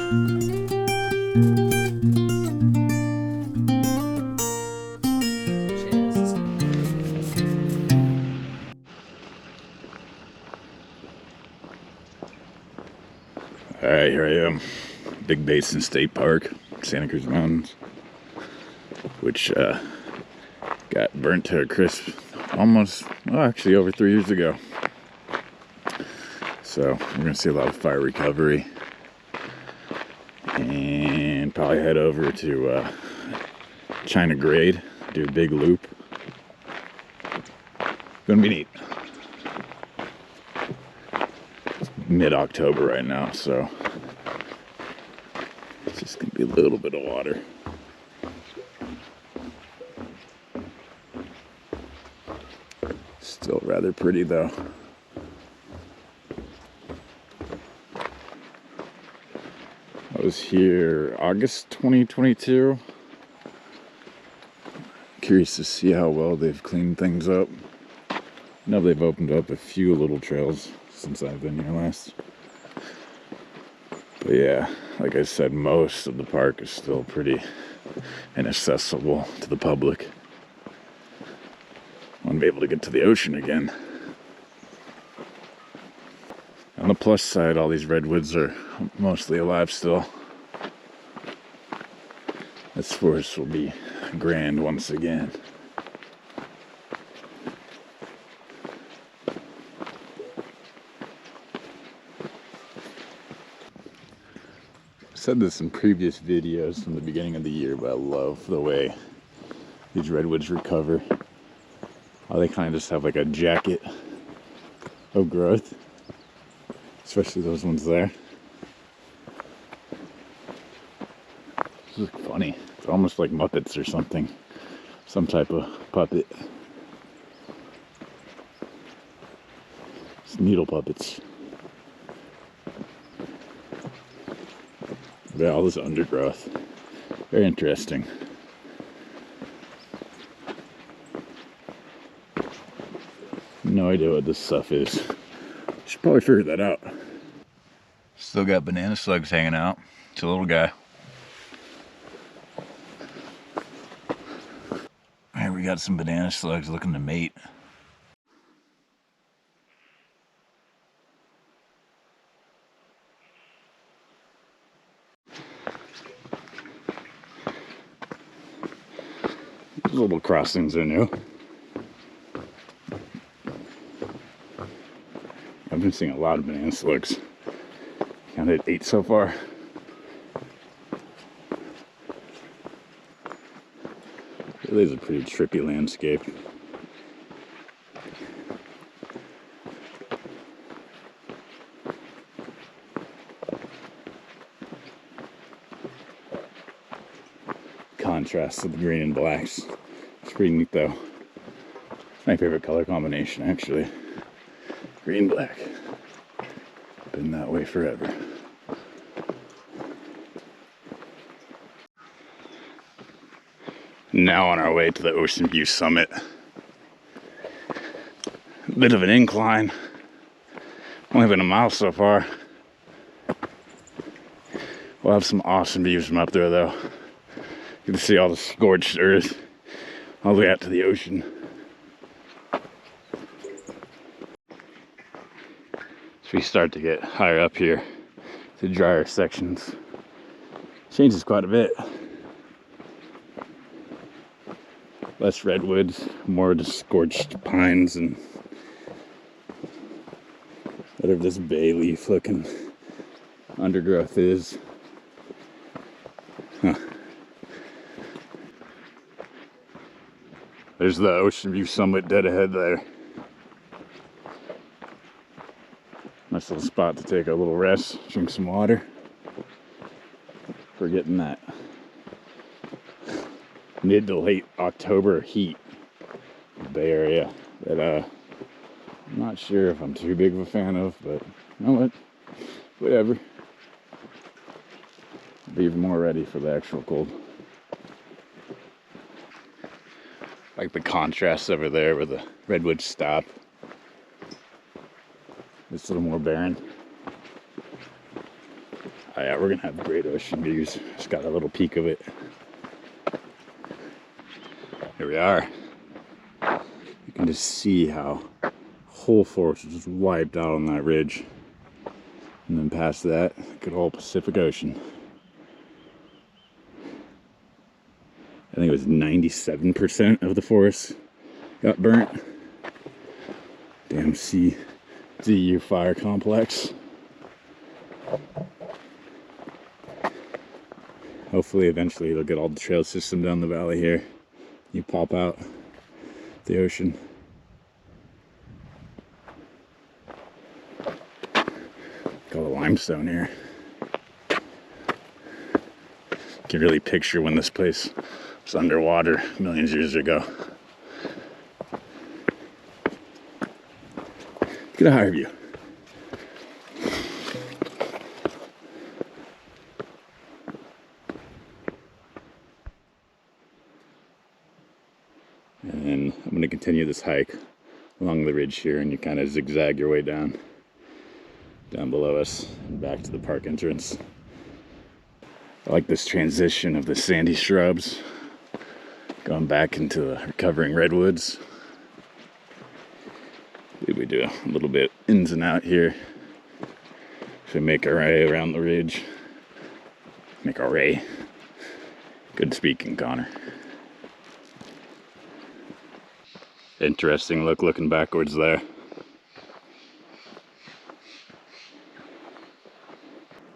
Alright, here I am. Big Basin State Park, Santa Cruz Mountains, which got burnt to a crisp almost, well, actually over 3 years ago. So we're going to see a lot of fire recovery and probably head over to China Grade, do a big loop. Gonna be neat. It's mid-October right now, so it's just gonna be a little bit of water. Still rather pretty though. I was here August 2022. Curious to see how well they've cleaned things up. I know they've opened up a few little trails since I've been here last. But yeah, like I said, most of the park is still pretty inaccessible to the public. I want to be able to get to the ocean again. On the plus side, all these redwoods are mostly alive still. This forest will be grand once again. I've said this in previous videos from the beginning of the year, but I love the way these redwoods recover. How they kind of just have like a jacket of growth, especially those ones there. This is funny. It's almost like Muppets or something. Some type of puppet. It's needle puppets. Yeah, all this undergrowth. Very interesting. No idea what this stuff is. Should probably figure that out. Still got banana slugs hanging out. It's a little guy. Here we got some banana slugs looking to mate. These little crossings are new. I've been seeing a lot of banana slugs. Counted 8 so far. Really is a pretty trippy landscape. Contrast to the green and blacks. It's pretty neat though. It's my favorite color combination actually. Green, black. Been that way forever. Now on our way to the Ocean View Summit. A bit of an incline. Only been a mile so far. We'll have some awesome views from up there though. You can see all the scorched earth all the way out to the ocean. As we start to get higher up here, the drier sections changes quite a bit. Less redwoods, more just scorched pines and whatever this bay leaf looking undergrowth is. Huh. There's the Ocean View Summit dead ahead there. Nice little spot to take a little rest, drink some water. Forgetting that mid to late October heat in the Bay Area that I'm not sure if I'm too big of a fan of, but you know what? Whatever. I'll be even more ready for the actual cold. Like the contrast over there where the redwoods stop. It's a little more barren. Oh yeah, we're gonna have great ocean views. Just got a little peek of it. Here we are. You can just see how whole forest was just wiped out on that ridge. And then past that, good old Pacific Ocean. I think it was 97% of the forest got burnt. Damn CZU fire complex. Hopefully eventually they'll get all the trail system down the valley here. You pop out the ocean. Got a limestone here. You can really picture when this place was underwater millions of years ago. Get a higher view. And then I'm going to continue this hike along the ridge here, and you kind of zigzag your way down below us and back to the park entrance. I like this transition of the sandy shrubs going back into the recovering redwoods. We do a little bit ins and out here. So we make our way around the ridge. Make our way. Good speaking, Connor. Interesting look looking backwards there.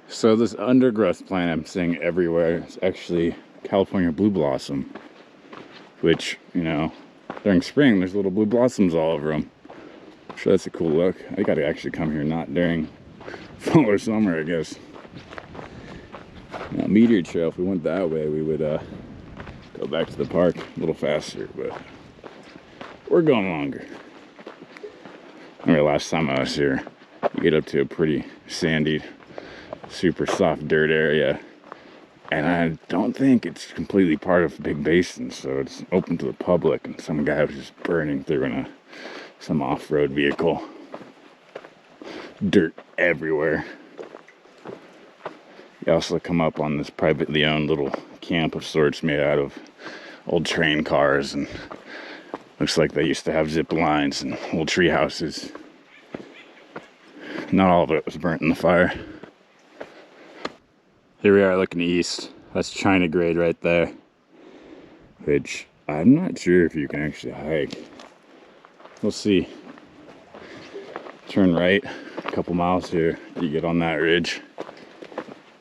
So this undergrowth plant I'm seeing everywhere is actually California blue blossom, which, you know, during spring there's little blue blossoms all over them. So that's a cool look. I gotta actually come here not during fall or summer, I guess. Now, Meteor Trail, if we went that way, we would go back to the park a little faster, but we're going longer. I remember last time I was here, you get up to a pretty sandy, super soft dirt area, and I don't think it's completely part of Big Basin, so it's open to the public, and some guy was just burning through in some off-road vehicle. Dirt everywhere. You also come up on this privately owned little camp of sorts made out of old train cars, and looks like they used to have zip lines and old tree houses. Not all of it was burnt in the fire. Here we are looking east. That's China Grade right there, which I'm not sure if you can actually hike. We'll see. Turn right a couple miles here, you get on that ridge.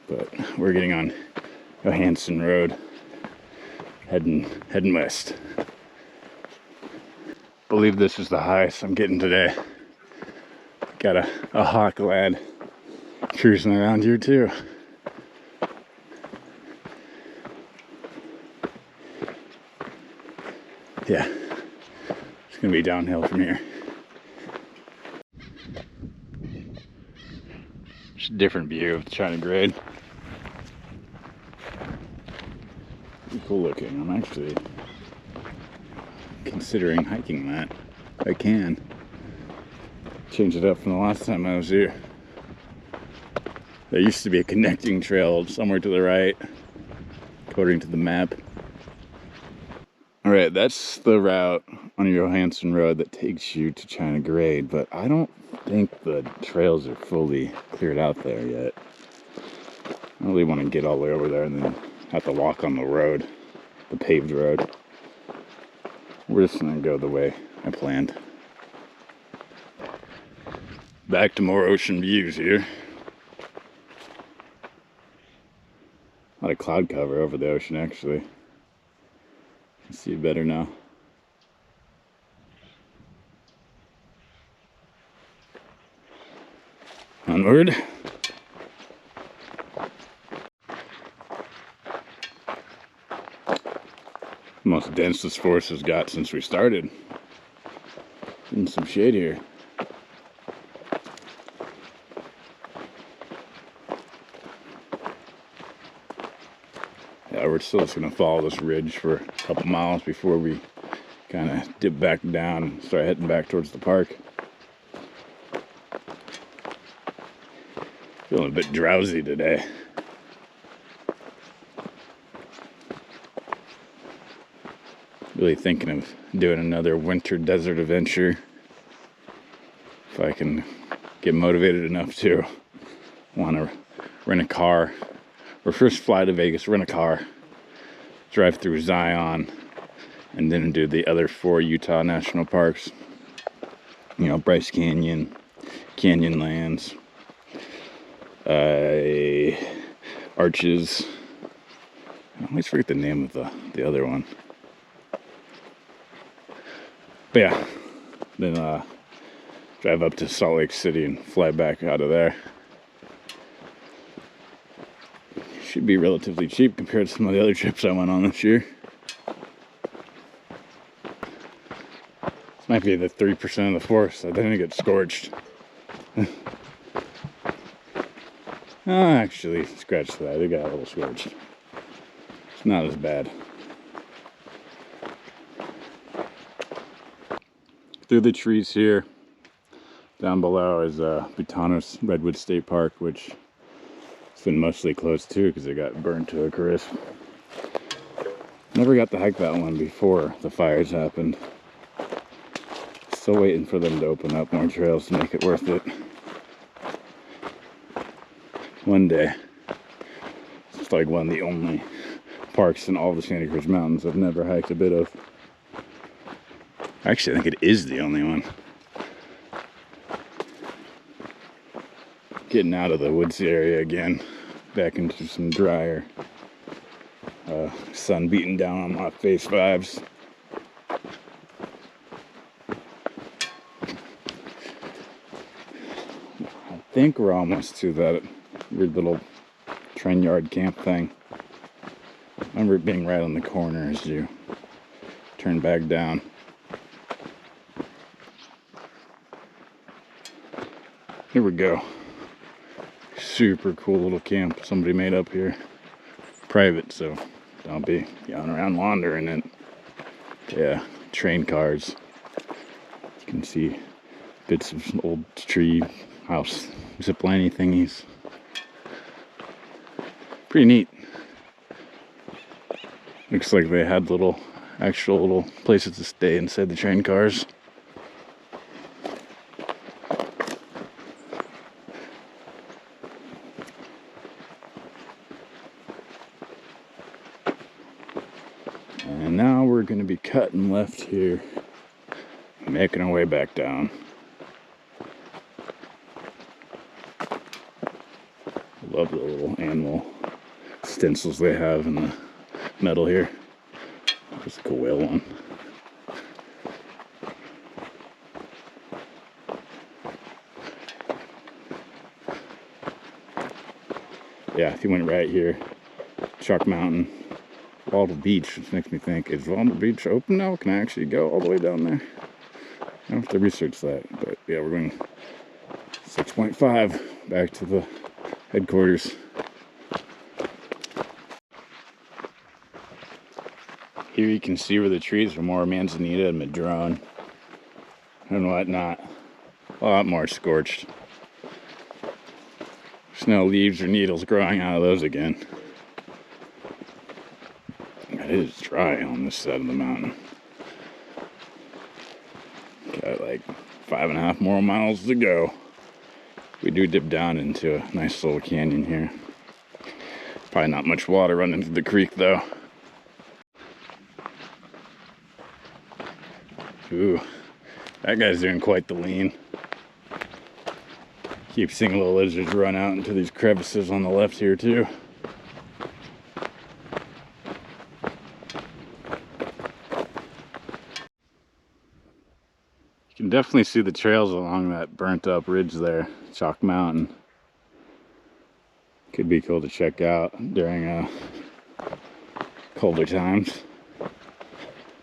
But we're getting on Johansson Road, heading west. Believe this is the highest I'm getting today. Got a hawk lad cruising around here too. Yeah, it's gonna be downhill from here. Just a different view of the China Grade. Pretty cool looking. I'm actually considering hiking that. I can change it up from the last time I was here. There used to be a connecting trail somewhere to the right, according to the map. Alright, that's the route on Johansson Road that takes you to China Grade, but I don't think the trails are fully cleared out there yet. I don't really want to get all the way over there and then have to walk on the road, the paved road. We're just gonna go the way I planned. Back to more ocean views here. A lot of cloud cover over the ocean, actually. You see it better now. Onward. Most dense this forest has got since we started. In some shade here. Yeah, we're still just gonna follow this ridge for a couple miles before we kind of dip back down and start heading back towards the park. Feeling a bit drowsy today. Really thinking of doing another winter desert adventure. If I can get motivated enough to want to rent a car, or first fly to Vegas, rent a car, drive through Zion, and then do the other 4 Utah national parks. You know, Bryce Canyon, Canyonlands, Arches. I always forget the name of the other one. But yeah, then drive up to Salt Lake City and fly back out of there. Should be relatively cheap compared to some of the other trips I went on this year. This might be the 3% of the force that didn't get scorched. Actually, scratch that. It got a little scorched. It's not as bad. Through the trees here, down below is Butanos Redwoods State Park, which it's been mostly closed too because it got burnt to a crisp. Never got to hike that one before the fires happened. Still waiting for them to open up more trails to make it worth it. One day. It's like one of the only parks in all the Sandy Ridge Mountains I've never hiked a bit of. Actually, I think it is the only one. Getting out of the woods area again, back into some drier, sun beating down on my face vibes. I think we're almost to that weird little train yard camp thing. I remember it being right on the corner as you turn back down. Here we go. Super cool little camp somebody made up here. Private, so don't be going around wandering it. Yeah, train cars. You can see bits of some old tree house ziplining thingies. Pretty neat. Looks like they had actual little places to stay inside the train cars. And now we're going to be cutting left here, making our way back down. Love the little animal stencils they have in the metal here. There's like a whale one. Yeah, if you went right here, Chalk Mountain, Waldo Beach, which makes me think, is Waldo Beach open now? Can I actually go all the way down there? I don't have to research that, but yeah, we're going 6.5 back to the headquarters. Here you can see where the trees are more manzanita and madrone and whatnot. A lot more scorched. There's no leaves or needles growing out of those again. It is dry on this side of the mountain. Got like 5.5 more miles to go. We do dip down into a nice little canyon here. Probably not much water running through the creek though. Ooh, that guy's doing quite the lean. Keep seeing little lizards run out into these crevices on the left here too. You can definitely see the trails along that burnt up ridge there, Chalk Mountain. Could be cool to check out during colder times.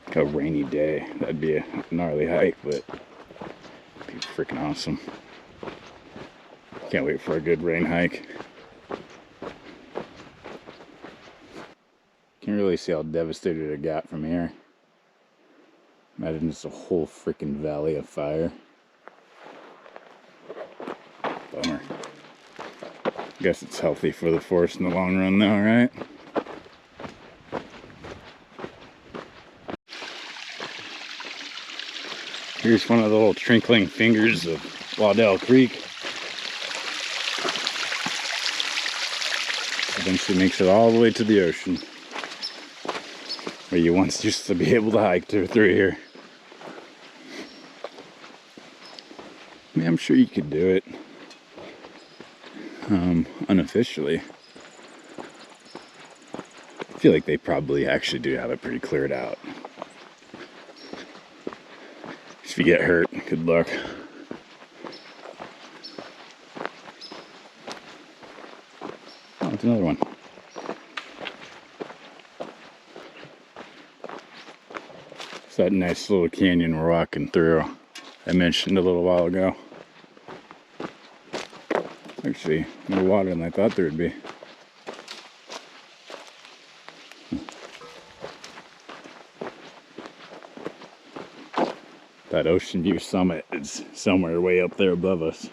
Like a rainy day. That'd be a gnarly hike, but it'd be freaking awesome. Can't wait for a good rain hike. Can't really see how devastated it got from here. Imagine it's a whole freaking valley of fire. Bummer. I guess it's healthy for the forest in the long run though, right? Here's one of the little trickling fingers of Waddell Creek. Eventually makes it all the way to the ocean, where you once used to be able to hike through here. I mean, I'm sure you could do it unofficially. I feel like they probably actually do have it pretty cleared out. If you get hurt, good luck. Oh, it's another one. It's that nice little canyon we're walking through I mentioned a little while ago. Actually, more water than I thought there would be. That Ocean View summit is somewhere way up there above us.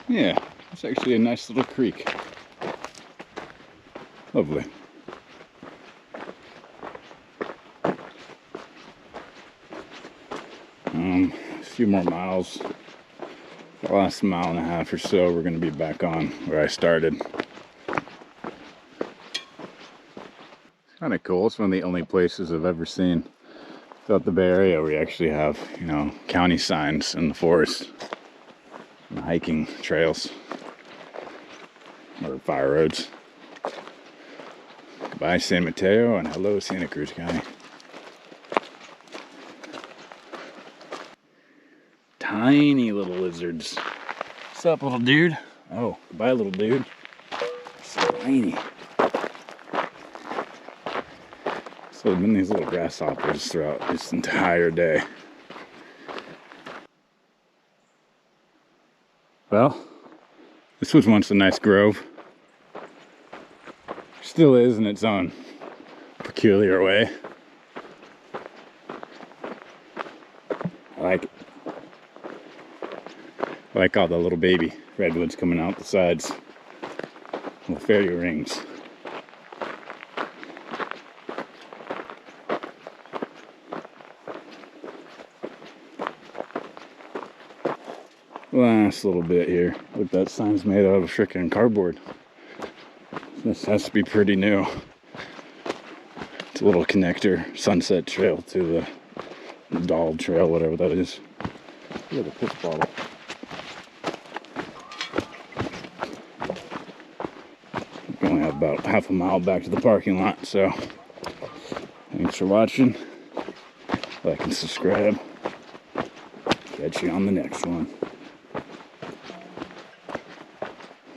Yeah, it's actually a nice little creek. Lovely. A few more miles. The last mile and a half or so, we're going to be back on where I started. Kind of cool. It's one of the only places I've ever seen throughout the Bay Area where you actually have, you know, county signs in the forest and hiking trails or fire roads. Goodbye San Mateo and hello Santa Cruz County. Tiny little lizards. What's up, little dude? Oh, goodbye, little dude. So tiny. So there have been these little grasshoppers throughout this entire day. Well, this was once a nice grove. Still is in its own peculiar way. I like it. I like all the little baby redwoods coming out the sides. Little fairy rings. Last little bit here. Look, that sign's made out of freaking cardboard. This has to be pretty new. It's a little connector, sunset trail to the Doll Trail, whatever that is. Look at the piss bottle. We only have about half a mile back to the parking lot, so thanks for watching. Like and subscribe. Catch you on the next one.